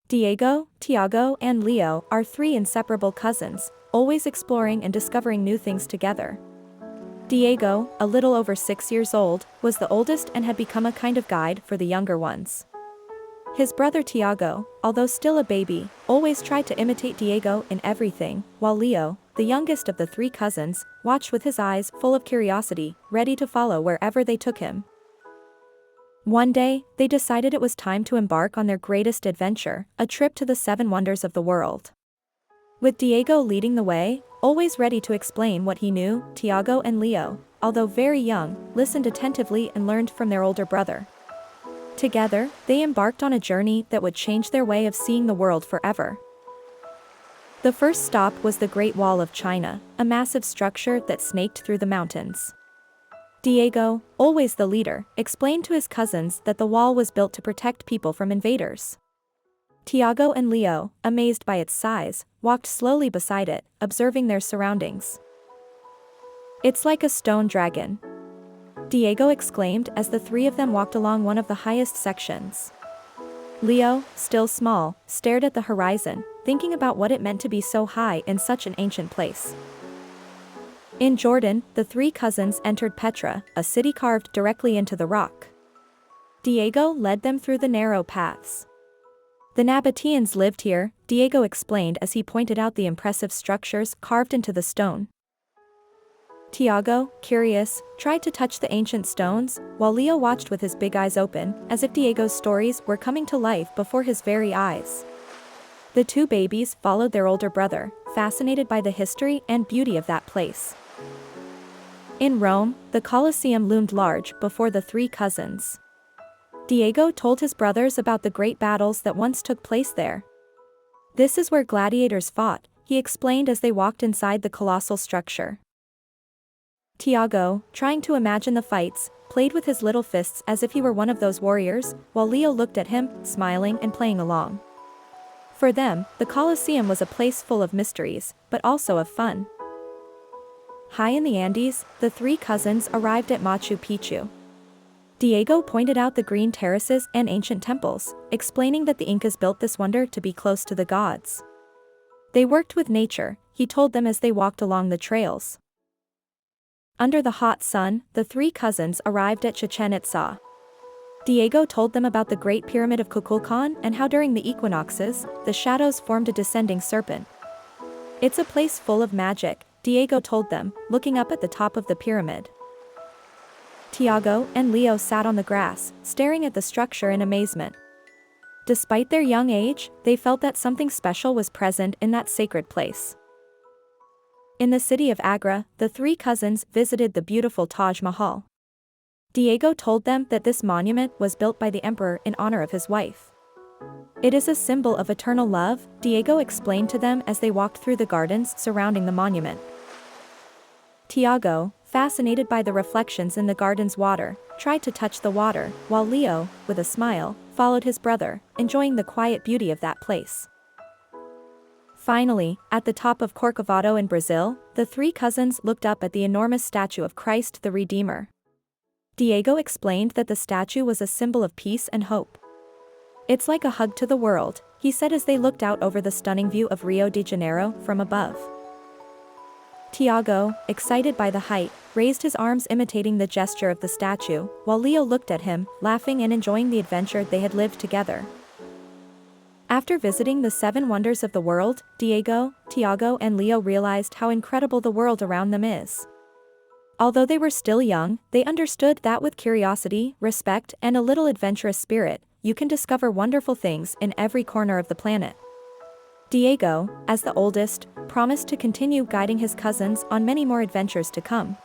Diego, Tiago, and Leo are three inseparable cousins, always exploring and discovering new things together. Diego, a little over 6 years old, was the oldest and had become a kind of guide for the younger ones. His brother Tiago, although still a baby, always tried to imitate Diego in everything, while Leo, the youngest of the three cousins, watched with his eyes full of curiosity, ready to follow wherever they took him. One day, they decided it was time to embark on their greatest adventure, a trip to the 7 wonders of the world. With Diego leading the way, always ready to explain what he knew, Tiago and Leo, although very young, listened attentively and learned from their older brother. Together, they embarked on a journey that would change their way of seeing the world forever. The first stop was the Great Wall of China, a massive structure that snaked through the mountains. Diego, always the leader, explained to his cousins that the wall was built to protect people from invaders. Tiago and Leo, amazed by its size, walked slowly beside it, observing their surroundings. "It's like a stone dragon," Diego exclaimed as the three of them walked along one of the highest sections. Leo, still small, stared at the horizon, thinking about what it meant to be so high in such an ancient place. In Jordan, the three cousins entered Petra, a city carved directly into the rock. Diego led them through the narrow paths. "The Nabateans lived here," Diego explained as he pointed out the impressive structures carved into the stone. Tiago, curious, tried to touch the ancient stones, while Leo watched with his big eyes open, as if Diego's stories were coming to life before his very eyes. The two babies followed their older brother, fascinated by the history and beauty of that place. In Rome, the Colosseum loomed large before the three cousins. Diego told his brothers about the great battles that once took place there. "This is where gladiators fought," he explained as they walked inside the colossal structure. Tiago, trying to imagine the fights, played with his little fists as if he were one of those warriors, while Leo looked at him, smiling and playing along. For them, the Colosseum was a place full of mysteries, but also of fun. High in the Andes, the three cousins arrived at Machu Picchu. Diego pointed out the green terraces and ancient temples, explaining that the Incas built this wonder to be close to the gods. They worked with nature, he told them as they walked along the trails. Under the hot sun, the three cousins arrived at Chichen Itza. Diego told them about the Great Pyramid of Kukulkan and how during the equinoxes, the shadows formed a descending serpent. "It's a place full of magic," Diego told them, looking up at the top of the pyramid. Tiago and Leo sat on the grass, staring at the structure in amazement. Despite their young age, they felt that something special was present in that sacred place. In the city of Agra, the three cousins visited the beautiful Taj Mahal. Diego told them that this monument was built by the emperor in honor of his wife. "It is a symbol of eternal love," Diego explained to them as they walked through the gardens surrounding the monument. Tiago, fascinated by the reflections in the garden's water, tried to touch the water, while Leo, with a smile, followed his brother, enjoying the quiet beauty of that place. Finally, at the top of Corcovado in Brazil, the three cousins looked up at the enormous statue of Christ the Redeemer. Diego explained that the statue was a symbol of peace and hope. "It's like a hug to the world," he said as they looked out over the stunning view of Rio de Janeiro from above. Tiago, excited by the height, raised his arms imitating the gesture of the statue, while Leo looked at him, laughing and enjoying the adventure they had lived together. After visiting the 7 wonders of the world, Diego, Tiago and Leo realized how incredible the world around them is. Although they were still young, they understood that with curiosity, respect, and a little adventurous spirit, you can discover wonderful things in every corner of the planet. Diego, as the oldest, promised to continue guiding his cousins on many more adventures to come.